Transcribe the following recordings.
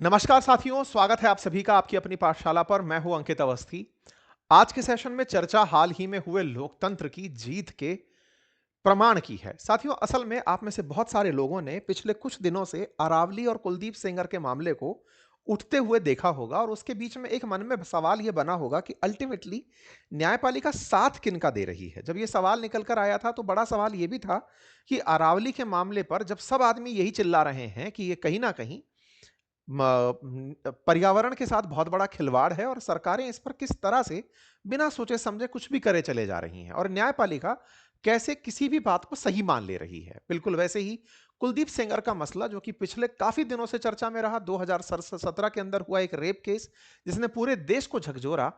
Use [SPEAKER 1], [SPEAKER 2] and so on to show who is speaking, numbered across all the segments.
[SPEAKER 1] नमस्कार साथियों, स्वागत है आप सभी का आपकी अपनी पाठशाला पर। मैं हूं अंकित अवस्थी। आज के सेशन में चर्चा हाल ही में हुए लोकतंत्र की जीत के प्रमाण की है। साथियों, असल में आप में से बहुत सारे लोगों ने पिछले कुछ दिनों से अरावली और कुलदीप सेंगर के मामले को उठते हुए देखा होगा और उसके बीच में एक मन में सवाल यह बना होगा कि अल्टीमेटली न्यायपालिका साथ किनका दे रही है। जब यह सवाल निकल कर आया था तो बड़ा सवाल यह भी था कि अरावली के मामले पर जब सब आदमी यही चिल्ला रहे हैं कि यह कहीं ना कहीं पर्यावरण के साथ बहुत बड़ा खिलवाड़ है और सरकारें इस पर किस तरह से बिना सोचे समझे कुछ भी करे चले जा रही हैं और न्यायपालिका कैसे किसी भी बात को सही मान ले रही है। बिल्कुल वैसे ही कुलदीप सेंगर का मसला, जो कि पिछले काफी दिनों से चर्चा में रहा, 2017 के अंदर हुआ एक रेप केस जिसने पूरे देश को झकझोरा।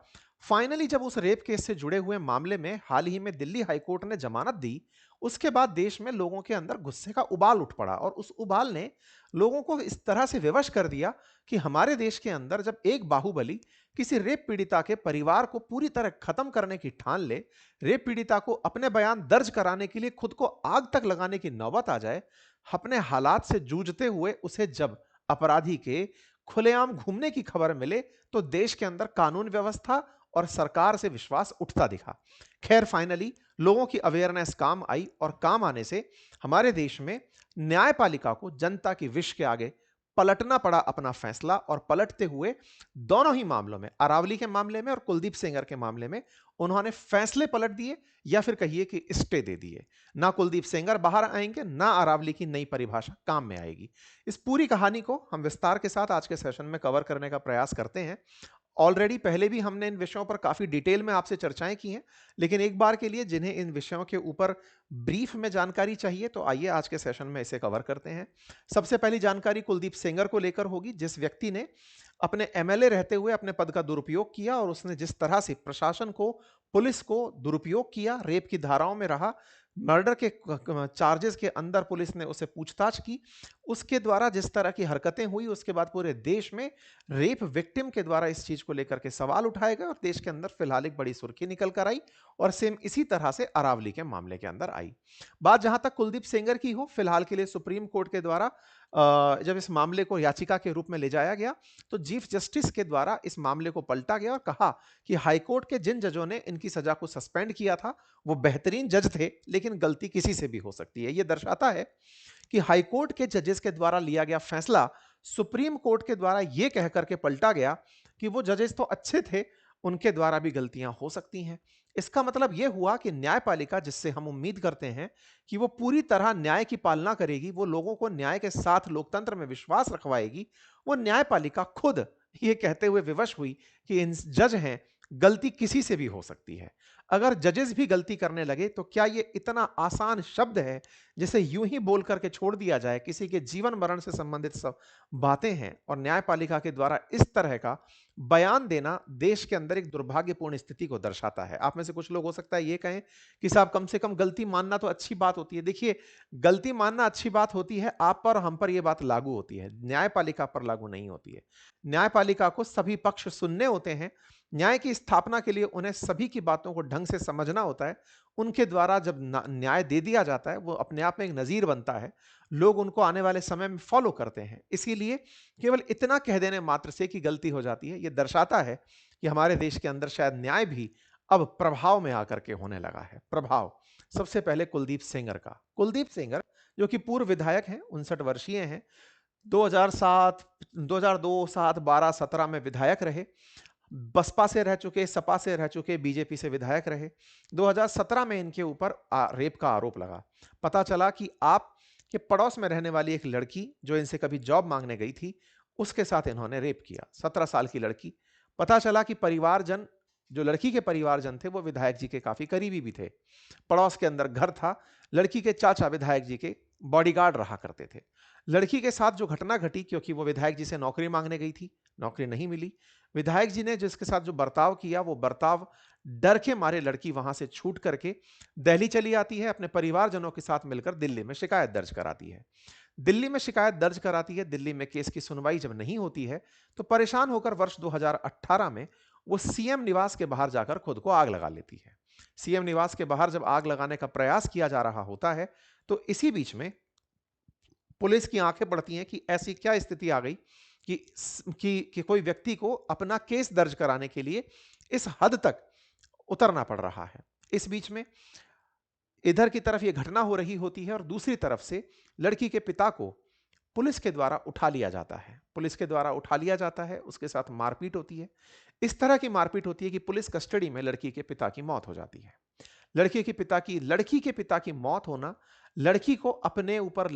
[SPEAKER 1] फाइनली जब उस रेप केस से जुड़े हुए मामले में हाल ही में दिल्ली हाईकोर्ट ने जमानत दी, उसके बाद देश में लोगों के अंदर गुस्से का उबाल उठ पड़ा और उस उबाल ने लोगों को इस तरह से विवश कर दिया कि हमारे देश के अंदर जब एक बाहुबली किसी रेप पीड़िता के परिवार को पूरी तरह खत्म करने की ठान ले, रेप पीड़िता को अपने बयान दर्ज कराने के लिए खुद को आग तक लगाने की नौबत आ जाए, अपने हालात से जूझते हुए उसे जब अपराधी के खुलेआम घूमने की खबर मिले, तो देश के अंदर कानून व्यवस्था और सरकार से विश्वास उठता दिखा। खैर फाइनली लोगों की अवेयरनेस काम आई और काम आने से हमारे देश में न्यायपालिका को जनता की विश के आगे पलटना पड़ा अपना फैसला और पलटते हुए दोनों ही मामलों में, अरावली के मामले में और कुलदीप सेंगर के मामले में, उन्होंने फैसले पलट दिए या फिर कहिए कि स्टे दे दिए। ना कुलदीप सेंगर बाहर आएंगे, ना अरावली की नई परिभाषा काम में आएगी। इस पूरी कहानी को हम विस्तार के साथ आज के सेशन में कवर करने का प्रयास करते हैं। ऑलरेडी पहले भी हमने इन विषयों पर काफी डिटेल में आपसे चर्चाएं की हैं, लेकिन एक बार के लिए जिन्हें इन विषयों के ऊपर ब्रीफ में जानकारी चाहिए, तो आइए आज के सेशन में इसे कवर करते हैं। सबसे पहली जानकारी कुलदीप सेंगर को लेकर होगी, जिस व्यक्ति ने अपने एमएलए रहते हुए अपने पद का दुरुपयोग किया और उसने जिस तरह से प्रशासन को, पुलिस को दुरुपयोग किया, रेप की धाराओं में रहा, मर्डर के चार्जेस के अंदर पुलिस ने उसे पूछताछ की, उसके द्वारा जिस तरह की हरकतें हुई, उसके बाद पूरे देश में रेप विक्टिम के द्वारा इस चीज को लेकर के सवाल उठाए गए और देश के अंदर फिलहाल एक बड़ी सुर्खी निकल कर आई और सेम इसी तरह से अरावली के मामले के अंदर आई। बात जहां तक कुलदीप सेंगर की हो, फिलहाल के लिए सुप्रीम कोर्ट के द्वारा जब इस मामले को याचिका के रूप में ले जाया गया, तो चीफ जस्टिस के द्वारा इस मामले को पलटा गया और कहा कि हाईकोर्ट के जिन जजों ने इनकी सजा को सस्पेंड किया था वो बेहतरीन जज थे, लेकिन गलती किसी से भी हो सकती है। यह दर्शाता है कि हाईकोर्ट के जजेस के द्वारा लिया गया फैसला सुप्रीम कोर्ट के द्वारा यह कह करके पलटा गया कि वो जजेस तो अच्छे थे, उनके द्वारा भी गलतियां हो सकती हैं। इसका मतलब यह हुआ कि न्यायपालिका, जिससे हम उम्मीद करते हैं कि वो पूरी तरह न्याय की पालना करेगी, वो लोगों को न्याय के साथ लोकतंत्र में विश्वास रखवाएगी, वो न्यायपालिका खुद ये कहते हुए विवश हुई कि इन जज हैं, गलती किसी से भी हो सकती है। अगर जजेस भी गलती करने लगे तो क्या ये इतना आसान शब्द है जिसे यूं ही बोल करके छोड़ दिया जाए? किसी के जीवन मरण से संबंधित सब बातें हैं और न्यायपालिका के द्वारा इस तरह का बयान देना देश के अंदर एक दुर्भाग्यपूर्ण स्थिति को दर्शाता है। आप में से कुछ लोग हो सकता है ये कहें कि साहब, कम से कम गलती मानना तो अच्छी बात होती है। देखिए, गलती मानना अच्छी बात होती है, आप पर हम पर यह बात लागू होती है, न्यायपालिका पर लागू नहीं होती है। न्यायपालिका को सभी पक्ष सुनने होते हैं, न्याय की स्थापना के लिए उन्हें सभी की बातों को ढंग से समझना होता है। उनके द्वारा जब न्याय दे दिया जाता है, वो अपने आप में एक नजीर बनता है, लोग उनको आने वाले समय में फॉलो करते हैं। इसीलिए केवल इतना कह देने मात्र से कि गलती हो जाती है, यह दर्शाता है कि हमारे देश के अंदर शायद न्याय भी अब प्रभाव में आकर के होने लगा है। प्रभाव, सबसे पहले कुलदीप सेंगर का। कुलदीप सेंगर जो कि पूर्व विधायक हैं, 59 वर्षीय हैं, 2007, 2002, 7, 12, 17 में विधायक रहे, बसपा से रह चुके, सपा से रह चुके, बीजेपी से विधायक रहे। 2017 में इनके ऊपर रेप का आरोप लगा। पता चला कि आप के पड़ोस में रहने वाली एक लड़की जो इनसे कभी जॉब मांगने गई थी, उसके साथ इन्होंने रेप किया, 17 साल की लड़की। पता चला कि परिवारजन, जो लड़की के परिवारजन थे, वो विधायक जी के काफी करीबी भी थे। पड़ोस के अंदर घर था, लड़की के चाचा विधायक जी के बॉडीगार्ड रहा करते थे। लड़की के साथ जो घटना घटी, क्योंकि वो विधायक जी से नौकरी मांगने गई थी, नौकरी नहीं मिली, विधायक जी ने जिसके साथ जो बर्ताव किया, वो बर्ताव डर के मारे लड़की वहां से छूट करके दिल्ली चली आती है, अपने परिवारजनों के साथ मिलकर दिल्ली में शिकायत दर्ज कराती है। दिल्ली में शिकायत दर्ज कराती है, दिल्ली में केस की सुनवाई जब नहीं होती है, तो परेशान होकर वर्ष 2018 में वो सीएम निवास के बाहर जाकर खुद को आग लगा लेती है। सीएम निवास के बाहर जब आग लगाने का प्रयास किया जा रहा होता है, तो इसी बीच में पुलिस की आंखें पड़ती हैं कि ऐसी क्या स्थिति आ गई कि कोई व्यक्ति को अपना केस दर्ज कराने के लिए इस हद तक उतरना पड़ रहा है। इस बीच में इधर की तरफ यह घटना हो रही होती है और दूसरी तरफ से लड़की के पिता को पुलिस के द्वारा उठा लिया जाता है। पुलिस के द्वारा उठा लिया जाता है, उसके साथ मारपीट होती है। इस तरह की मारपीट होती है कि पुलिस कस्टडी में लड़की के पिता की मौत हो जाती है। लड़की के पिता की मौत होना, लड़की को अपने ऊपर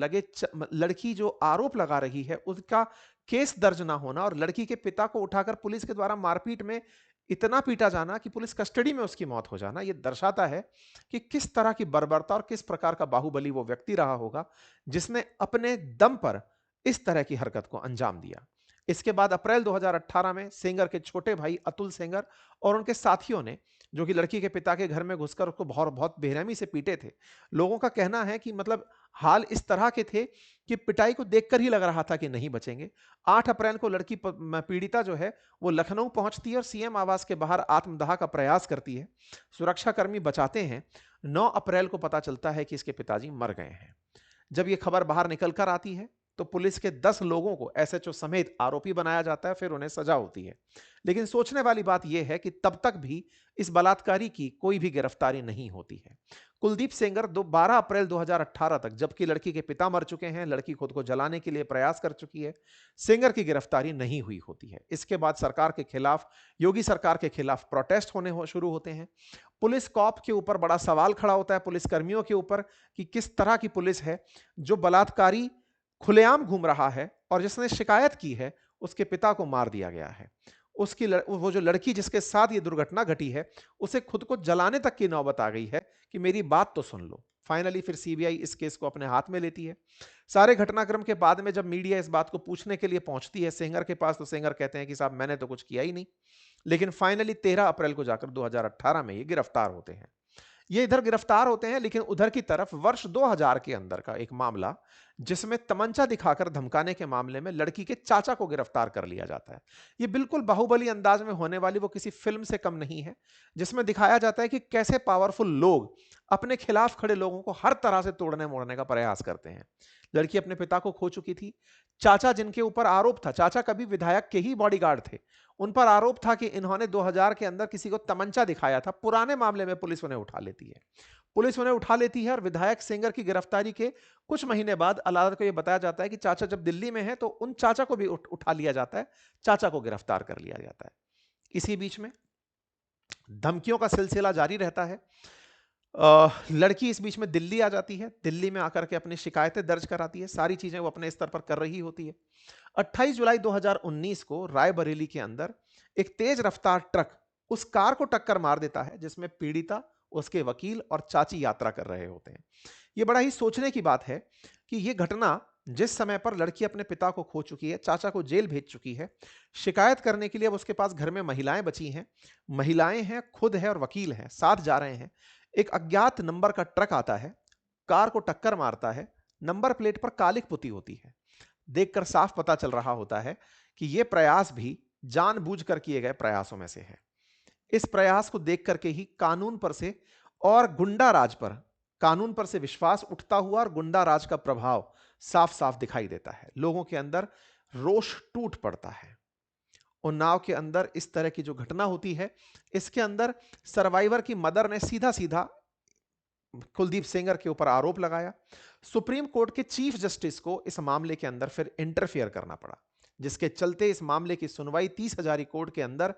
[SPEAKER 1] लड़की जो आरोप लगा रही है उसका केस दर्ज ना होना और लड़की के पिता को उठाकर पुलिस के द्वारा मारपीट में इतना पीटा जाना कि पुलिस कस्टडी में उसकी मौत हो जाना, यह दर्शाता है कि किस तरह की बर्बरता और किस प्रकार का बाहुबली वो व्यक्ति रहा होगा जिसने अपने दम पर इस तरह की हरकत को अंजाम दिया। इसके बाद अप्रैल 2018 में सेंगर के छोटे भाई अतुल सेंगर और उनके साथियों ने, जो कि लड़की के पिता के घर में घुसकर उसको बहुत बहुत बेरहमी से पीटे थे। लोगों का कहना है कि मतलब हाल इस तरह के थे कि पिटाई को देखकर ही लग रहा था कि नहीं बचेंगे। 8 अप्रैल को लड़की पीड़िता जो है वो लखनऊ पहुंचती है और सीएम आवास के बाहर आत्मदाह का प्रयास करती है। सुरक्षाकर्मी बचाते हैं। 9 अप्रैल को पता चलता है कि इसके पिताजी मर गए हैं। जब यह खबर बाहर निकल कर आती है तो पुलिस के 10 लोगों को एसएचओ समेत आरोपी बनाया जाता है, फिर उन्हें सजा होती है। लेकिन सोचने वाली बात यह है कि तब तक भी इस बलात्कारी की कोई भी गिरफ्तारी नहीं होती है। कुलदीप सेंगर 12 अप्रैल 2018 तक, जबकि लड़की के पिता मर चुके हैं, लड़की खुद को जलाने के लिए प्रयास कर चुकी है, सेंगर की गिरफ्तारी नहीं हुई होती है। इसके बाद सरकार के खिलाफ, योगी सरकार के खिलाफ प्रोटेस्ट शुरू होते हैं। पुलिस कॉप के ऊपर बड़ा सवाल खड़ा होता है, पुलिस कर्मियों के ऊपर, कि किस तरह की पुलिस है जो बलात्कारी खुलेआम घूम रहा है और जिसने शिकायत की है उसके पिता को मार दिया गया है। वो जो लड़की जिसके साथ ये दुर्घटना घटी है उसे खुद को जलाने तक की नौबत आ गई है कि मेरी बात तो सुन लो। फाइनली फिर सीबीआई इस केस को अपने हाथ में लेती है। सारे घटनाक्रम के बाद में जब मीडिया इस बात को पूछने के लिए पहुंचती है सेंगर के पास, तो सेंगर कहते हैं कि साहब मैंने तो कुछ किया ही नहीं। लेकिन फाइनली 13 अप्रैल को जाकर 2018 में ये गिरफ्तार होते हैं। ये इधर गिरफ्तार होते हैं, लेकिन उधर की तरफ वर्ष 2000 के अंदर का एक मामला जिसमें तमंचा दिखाकर धमकाने के मामले में लड़की के चाचा को गिरफ्तार कर लिया जाता है। ये बिल्कुल बाहुबली अंदाज में होने वाली वो किसी फिल्म से कम नहीं है, जिसमें दिखाया जाता है कि कैसे पावरफुल लोग अपने खिलाफ खड़े लोगों को हर तरह से तोड़ने मोड़ने का प्रयास करते हैं। लड़की अपने पिता को खो चुकी थी। चाचा जिनके ऊपर आरोप था, चाचा कभी विधायक के ही बॉडीगार्ड थे, उन पर आरोप था कि इन्होंने 2000 के अंदर किसी को तमंचा दिखाया था। पुराने मामले में पुलिस उन्हें उठा लेती है। पुलिस उन्हें उठा लेती है और विधायक सेंगर की गिरफ्तारी के कुछ महीने बाद अदालत को यह बताया जाता है कि चाचा जब दिल्ली में है तो उन चाचा को भी उठा लिया जाता है, चाचा को गिरफ्तार कर लिया जाता है। इसी बीच में धमकियों का सिलसिला जारी रहता है। लड़की इस बीच में दिल्ली आ जाती है। दिल्ली में आकर के अपनी शिकायतें दर्ज कराती है। सारी चीजें वो अपने स्तर पर कर रही होती है। 28 जुलाई 2019 को रायबरेली के अंदर एक तेज रफ्तार ट्रक उस कार को टक्कर मार देता है जिसमें पीड़िता, उसके वकील और चाची यात्रा कर रहे होते हैं। यह बड़ा ही सोचने की बात है कि यह घटना जिस समय पर लड़की अपने पिता को खो चुकी है, चाचा को जेल भेज चुकी है, शिकायत करने के लिए अब उसके पास घर में महिलाएं बची हैं। महिलाएं हैं, खुद है और वकील हैं, साथ जा रहे हैं। एक अज्ञात नंबर का ट्रक आता है, कार को टक्कर मारता है। नंबर प्लेट पर कालिक पुती होती है। देखकर साफ पता चल रहा होता है कि यह प्रयास भी जानबूझकर किए गए प्रयासों में से है। इस प्रयास को देख करके ही कानून पर से और गुंडा राज पर, कानून पर से विश्वास उठता हुआ और गुंडा राज का प्रभाव साफ साफ दिखाई देता है। लोगों के अंदर रोष टूट पड़ता है। उन्नाव के अंदर इस तरह की जो घटना होती है, इसके अंदर सर्वाइवर की मदर ने सीधा सीधा कुलदीप सेंगर के ऊपर आरोप लगाया। सुप्रीम कोर्ट के चीफ जस्टिस को इस मामले के अंदर फिर इंटरफेयर करना पड़ा, जिसके चलते इस मामले की सुनवाई 30 हजारी कोर्ट के अंदर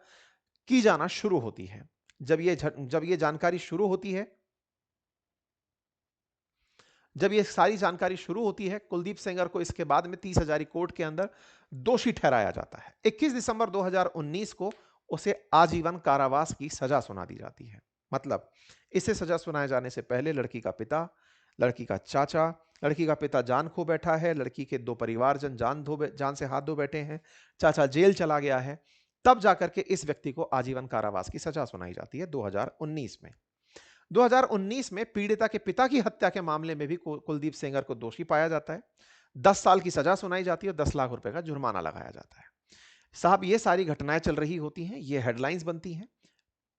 [SPEAKER 1] की जाना शुरू होती है। जब ये जानकारी शुरू होती है, जब ये सारी जानकारी शुरू होती है, कुलदीप सेंगर को इसके बाद में 30 हजारी कोर्ट के अंदर दोषी ठहराया जाता है। 21 दिसंबर 2019 को उसे आजीवन कारावास की सजा सुना दी जाती है। मतलब इसे सजा सुनाए जाने से पहले लड़की का पिता, लड़की का चाचा, लड़की का पिता जान खो बैठा है, लड़की के 2 परिवारजन जान से हाथ धो बैठे हैं, चाचा जेल चला गया है। तब जाकर के इस व्यक्ति को आजीवन कारावास की सजा सुनाई जाती है 2019 में। 2019 में पीड़िता के पिता की हत्या के मामले में भी कुलदीप सेंगर को दोषी पाया जाता है। 10 साल की सजा सुनाई जाती है और 10 लाख रुपए का जुर्माना लगाया जाता है। साहब, ये सारी घटनाएं चल रही होती हैं, ये हेडलाइंस बनती हैं।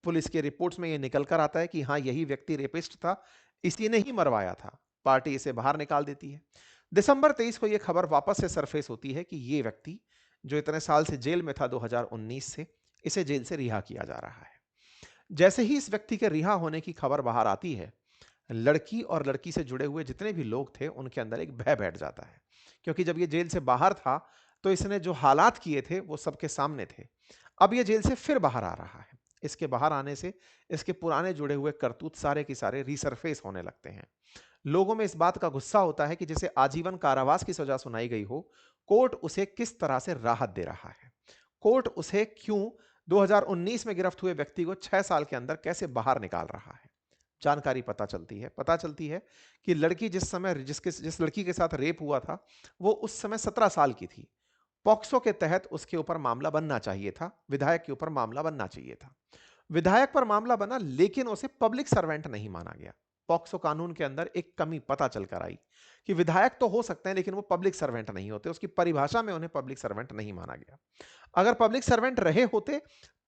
[SPEAKER 1] पुलिस के रिपोर्ट्स में ये निकल कर आता है कि हाँ, यही व्यक्ति रेपिस्ट था, इसी ने ही मरवाया था। पार्टी इसे बाहर निकाल देती है। दिसंबर 23 को यह खबर वापस से सरफेस होती है कि यह व्यक्ति जो इतने साल से जेल में था 2019 से, इसे जेल से रिहा किया जा रहा है। जैसे ही इस व्यक्ति के रिहा होने की खबर बाहर आती है, लड़की और लड़की से जुड़े हुए जितने भी लोग थे, उनके अंदर एक भय बैठ जाता है। क्योंकि जब ये जेल से बाहर था, तो इसने जो हालात किए थे, वो सबके सामने थे। अब ये जेल से फिर बाहर आ रहा है। इसके बाहर आने से इसके पुराने जुड़े हुए करतूत सारे के सारे रीसरफेस होने लगते हैं। लोगों में इस बात का गुस्सा होता है कि जिसे आजीवन कारावास की सजा सुनाई गई हो, कोर्ट उसे किस तरह से राहत दे रहा है। कोर्ट उसे क्यों 2019 में गिरफ्त हुए व्यक्ति को 6 साल के अंदर कैसे बाहर निकाल रहा है। जानकारी पता चलती है कि लड़की जिस लड़की के साथ रेप हुआ था, वो उस समय 17 साल की थी। पॉक्सो के तहत उसके ऊपर मामला बनना चाहिए था, विधायक के ऊपर मामला बनना चाहिए था। विधायक पर मामला बना, लेकिन उसे पब्लिक सर्वेंट नहीं माना गया। पॉक्सो कानून के अंदर एक कमी पता चलकर आई कि विधायक तो हो सकते हैं, लेकिन वो पब्लिक सर्वेंट नहीं होते। उसकी परिभाषा में उन्हें पब्लिक सर्वेंट नहीं माना गया। अगर पब्लिक सर्वेंट रहे होते,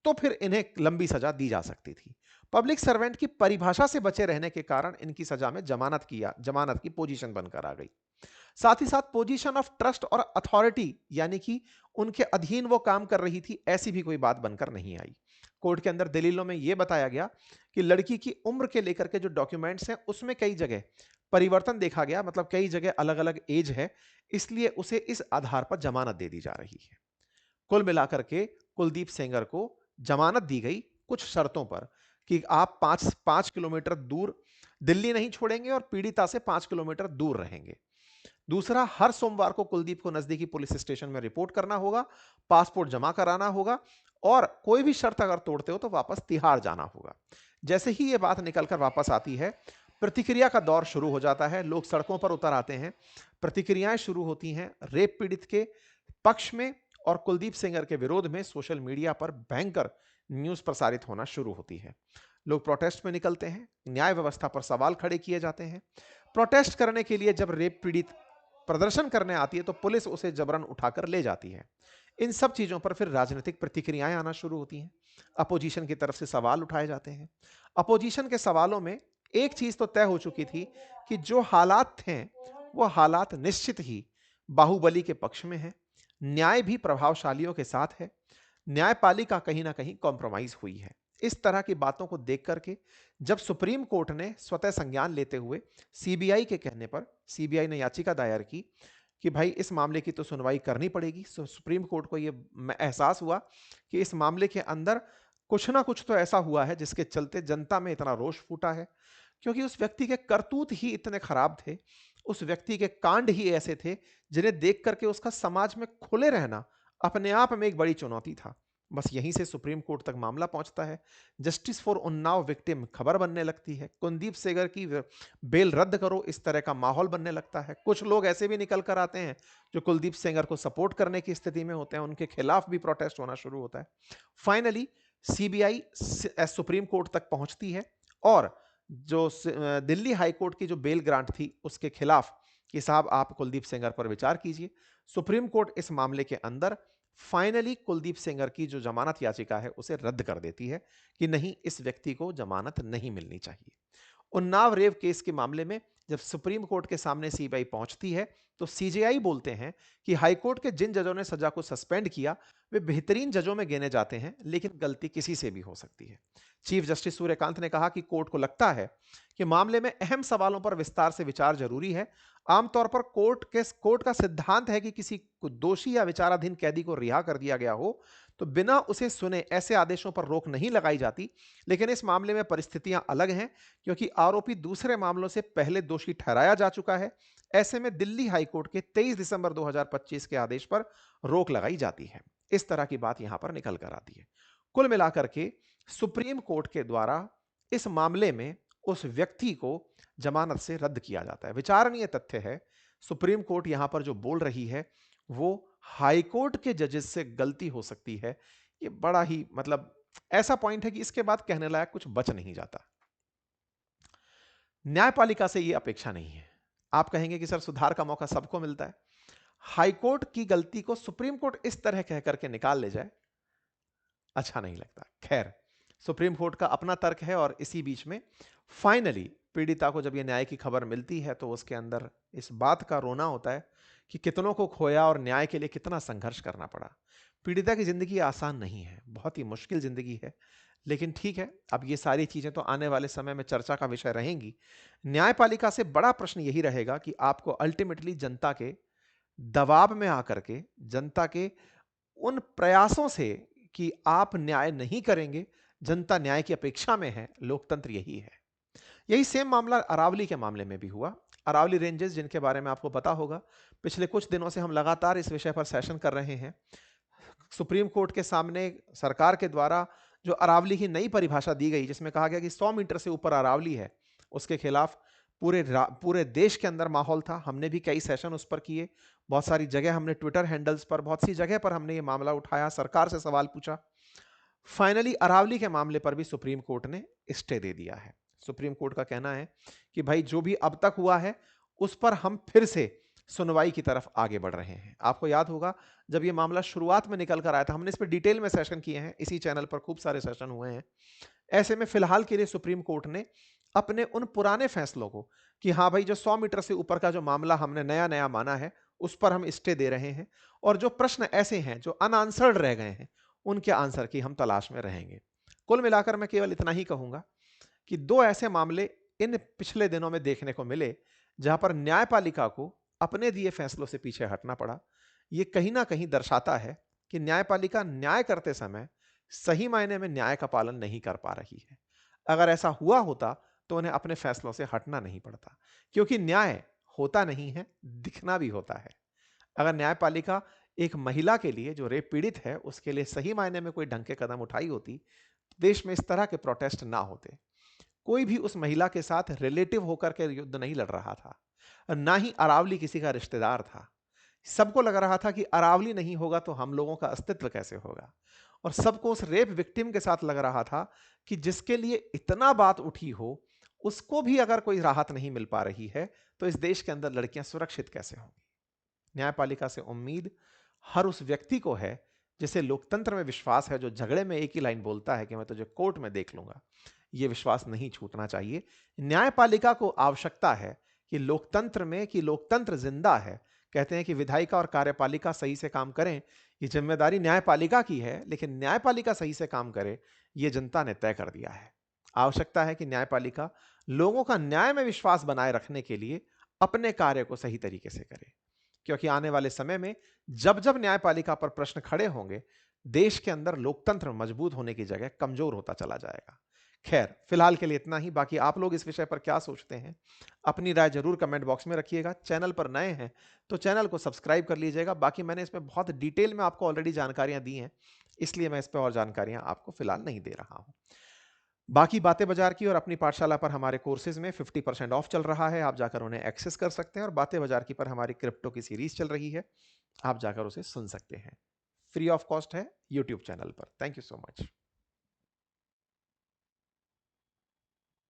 [SPEAKER 1] तो फिर इन्हें लंबी सजा दी जा सकती थी। पब्लिक सर्वेंट की परिभाषा से बचे रहने के कारण इनकी सजा में जमानत की पोजीशन बनकर आ गई। साथ ही साथ पोजीशन ऑफ ट्रस्ट और अथॉरिटी, यानी कि उनके अधीन वो काम कर रही थी, ऐसी भी कोई बात बनकर नहीं आई। कोर्ट के अंदर दलीलों में यह बताया गया कि लड़की की उम्र के लेकर के जो डॉक्यूमेंट्स हैं, उसमें कई जगह परिवर्तन देखा गया, मतलब कई जगह अलग अलग एज है, इसलिए उसे इस आधार पर जमानत दे दी जा रही है। कुल मिलाकर के कुलदीप सेंगर को जमानत दी गई कुछ शर्तों पर कि आप 5 किलोमीटर दूर दिल्ली नहीं छोड़ेंगे और पीड़िता से 5 किलोमीटर दूर रहेंगे। दूसरा, हर सोमवार को कुलदीप को नजदीकी पुलिस स्टेशन में रिपोर्ट करना होगा, पासपोर्ट जमा कराना होगा, और कोई भी शर्त अगर तोड़ते हो तो वापस तिहाड़ जाना होगा। जैसे ही यह बात निकलकर वापस आती है, प्रतिक्रिया का दौर शुरू हो जाता है। लोग सड़कों पर उतर आते हैं, प्रतिक्रियाएं शुरू होती हैं रेप पीड़ित के पक्ष में, और कुलदीप सेंगर के विरोध में सोशल मीडिया पर भयंकर न्यूज प्रसारित होना शुरू होती है। लोग प्रोटेस्ट में निकलते हैं, न्याय व्यवस्था पर सवाल खड़े किए जाते हैं। प्रोटेस्ट करने के लिए जब रेप पीड़ित प्रदर्शन करने आती है, तो पुलिस उसे जबरन उठाकर ले जाती है। इन सब चीजों पर फिर राजनीतिक प्रतिक्रियाएं आना शुरू होती हैं। अपोजिशन की तरफ से सवाल उठाए जाते हैं। अपोजिशन के सवालों में एक चीज तो तय हो चुकी थी कि जो हालात थे, वो हालात निश्चित ही बाहुबली के पक्ष में है। न्याय भी प्रभावशालियों के साथ है। न्यायपालिका कहीं ना कहीं कॉम्प्रोमाइज हुई है। इस तरह की बातों को देख करके जब सुप्रीम कोर्ट ने स्वतः संज्ञान लेते हुए सीबीआई के कहने पर सीबीआई ने याचिका दायर की कि भाई इस मामले की तो सुनवाई करनी पड़ेगी। सुप्रीम कोर्ट को यह एहसास हुआ कि इस मामले के अंदर कुछ ना कुछ तो ऐसा हुआ है जिसके चलते जनता में इतना रोष फूटा है, क्योंकि उस व्यक्ति के करतूत ही इतने खराब थे, उस व्यक्ति के कांड ही ऐसे थे जिन्हें देख करके उसका समाज में खुले रहना अपने आप में एक बड़ी चुनौती था। बस यहीं से सुप्रीम कोर्ट तक मामला पहुंचता है। जस्टिस फॉर उन्नाव विक्टिम खबर बनने लगती है। कुलदीप सेंगर की बेल रद्द करो, इस तरह का माहौल बनने लगता है। कुछ लोग ऐसे भी निकल कर आते हैं जो कुलदीप सेंगर को सपोर्ट करने की स्थिति में होते हैं, उनके खिलाफ भी प्रोटेस्ट होना शुरू होता है। फाइनली सीबीआई सुप्रीम कोर्ट तक पहुंचती है, और जो दिल्ली हाई कोर्ट की जो बेल ग्रांट थी उसके खिलाफ कि साहब आप कुलदीप सेंगर पर विचार कीजिए। सुप्रीम कोर्ट इस मामले के अंदर फाइनली कुलदीप सेंगर की जो जमानत याचिका है उसे रद्द कर देती है कि नहीं, इस व्यक्ति को जमानत नहीं मिलनी चाहिए। उन्नाव रेप केस के मामले में जब सुप्रीम कोर्ट के सामने सीबीआई पहुंचती है, तो सीजेआई बोलते हैं कि हाईकोर्ट के जिन जजों ने सजा को सस्पेंड किया वे बेहतरीन जजों में गिने जाते हैं, लेकिन गलती किसी से भी हो सकती है। चीफ जस्टिस सूर्यकांत ने कहा कि कोर्ट को लगता है कि मामले में अहम सवालों पर विस्तार से विचार जरूरी है। आमतौर पर कोर्ट का सिद्धांत है कि किसी को दोषी या विचाराधीन कैदी को रिहा कर दिया गया हो तो बिना उसे सुने ऐसे आदेशों पर रोक नहीं लगाई जाती, लेकिन इस मामले में परिस्थितियां अलग हैं, क्योंकि आरोपी दूसरे मामलों से पहले दोषी ठहराया जा चुका है। ऐसे में दिल्ली हाईकोर्ट के 23 दिसंबर 2025 के आदेश पर रोक लगाई जाती है। इस तरह की बात यहां पर निकल कर आती है। कुल मिलाकर के सुप्रीम कोर्ट के द्वारा इस मामले में उस व्यक्ति को जमानत से रद्द किया जाता है। विचारणीय तथ्य है, सुप्रीम कोर्ट यहां पर जो बोल रही है वो हाई कोर्ट के जजेस से गलती हो सकती है। ये बड़ा ही मतलब ऐसा पॉइंट है कि इसके बाद कहने लायक कुछ बच नहीं जाता। न्यायपालिका से ये अपेक्षा नहीं है। आप कहेंगे कि सर सुधार का मौका सबको मिलता है, हाईकोर्ट की गलती को सुप्रीम कोर्ट इस तरह कह करके निकाल ले जाए, अच्छा नहीं लगता। खैर, सुप्रीम कोर्ट का अपना तर्क है, और इसी बीच में फाइनली पीड़िता को जब यह न्याय की खबर मिलती है तो उसके अंदर इस बात का रोना होता है कि कितनों को खोया और न्याय के लिए कितना संघर्ष करना पड़ा। पीड़िता की जिंदगी आसान नहीं है, बहुत ही मुश्किल जिंदगी है। लेकिन ठीक है, अब ये सारी चीजें तो आने वाले समय में चर्चा का विषय रहेंगी। न्यायपालिका से बड़ा प्रश्न यही रहेगा कि आपको अल्टीमेटली जनता के दबाव में आकर के, जनता के उन प्रयासों से कि आप न्याय नहीं करेंगे, जनता न्याय की अपेक्षा में है, लोकतंत्र यही है। यही सेम मामला अरावली के मामले में भी हुआ। अरावली रेंजेस, जिनके बारे में आपको पता होगा, पिछले कुछ दिनों से हम लगातार इस विषय पर सेशन कर रहे हैं। सुप्रीम कोर्ट के सामने सरकार के द्वारा जो अरावली की नई परिभाषा दी गई, जिसमें कहा गया कि 100 मीटर से ऊपर अरावली है, उसके खिलाफ पूरे देश के अंदर माहौल था। हमने भी कई सेशन उस पर किए, बहुत सारी जगह हमने ट्विटर हैंडल्स पर, बहुत सी जगह पर हमने ये मामला उठाया, सरकार से सवाल पूछा। फाइनली अरावली के मामले पर भी सुप्रीम कोर्ट ने स्टे दे दिया है। सुप्रीम कोर्ट का कहना है कि भाई जो भी अब तक हुआ है उस पर हम फिर से सुनवाई की तरफ आगे बढ़ रहे हैं। आपको याद होगा जब ये मामला शुरुआत में निकल कर आया था, हमने इस पर डिटेल में सेशन किए हैं, इसी चैनल पर खूब सारे सेशन हुए हैं। ऐसे में फिलहाल के लिए सुप्रीम कोर्ट ने अपने उन पुराने फैसलों को कि हाँ भाई जो 100 मीटर से ऊपर का जो मामला हमने नया नया माना है उस पर हम स्टे दे रहे हैं, और जो प्रश्न ऐसे हैं जो अनआंसर्ड रह गए हैं उनके आंसर की हम तलाश में रहेंगे। कुल मिलाकर मैं केवल इतना ही कहूंगा कि दो ऐसे मामले इन पिछले दिनों में देखने को मिले जहां पर न्यायपालिका को अपने दिए फैसलों से पीछे हटना पड़ा। यह कहीं ना कहीं दर्शाता है कि न्यायपालिका न्याय करते समय सही मायने में न्याय का पालन नहीं कर पा रही है। अगर ऐसा हुआ होता तो उन्हें अपने फैसलों से हटना नहीं पड़ता, क्योंकि न्याय होता नहीं है, दिखना भी होता है। अगर न्यायपालिका एक महिला के लिए जो रेप पीड़ित है उसके लिए सही मायने में कोई ढंग के कदम उठाई होती, देश में इस तरह के प्रोटेस्ट ना होते। कोई भी उस महिला के साथ रिलेटिव होकर के युद्ध नहीं लड़ रहा था, ना ही अरावली किसी का रिश्तेदार था। सबको लग रहा था कि अरावली नहीं होगा तो हम लोगों का अस्तित्व कैसे होगा, और सबको उस रेप विक्टिम के साथ लग रहा था कि जिसके लिए इतना बात उठी हो उसको भी अगर कोई राहत नहीं मिल पा रही है तो इस देश के अंदर लड़कियां सुरक्षित कैसे होंगी। न्यायपालिका से उम्मीद हर उस व्यक्ति को है जिसे लोकतंत्र में विश्वास है, जो झगड़े में एक ही लाइन बोलता है कि मैं तुझे कोर्ट में देख लूंगा। यह विश्वास नहीं छूटना चाहिए। न्यायपालिका को आवश्यकता है कि लोकतंत्र जिंदा है। कहते हैं कि विधायिका और कार्यपालिका सही से काम करें, ये जिम्मेदारी न्यायपालिका की है, लेकिन न्यायपालिका सही से काम करे ये जनता ने तय कर दिया है। आवश्यकता है कि न्यायपालिका लोगों का न्याय में विश्वास बनाए रखने के लिए अपने कार्य को सही तरीके से करे, क्योंकि आने वाले समय में जब जब न्यायपालिका पर प्रश्न खड़े होंगे, देश के अंदर लोकतंत्र मजबूत होने की जगह कमजोर होता चला जाएगा। खैर, फिलहाल के लिए इतना ही। बाकी आप लोग इस विषय पर क्या सोचते हैं, अपनी राय जरूर कमेंट बॉक्स में रखिएगा। चैनल पर नए हैं तो चैनल को सब्सक्राइब कर लीजिएगा। बाकी मैंने इसमें बहुत डिटेल में आपको ऑलरेडी जानकारियां दी हैं, इसलिए मैं इस पर और जानकारियां आपको फिलहाल नहीं दे रहा हूं। बाकी बातें बाजार की, और अपनी पाठशाला पर हमारे कोर्सेज में 50% ऑफ चल रहा है, आप जाकर उन्हें एक्सेस कर सकते हैं। और बातें बाजार की पर हमारी क्रिप्टो की सीरीज चल रही है, आप जाकर उसे सुन सकते हैं। फ्री ऑफ कॉस्ट है यूट्यूब चैनल पर। Thank you so much.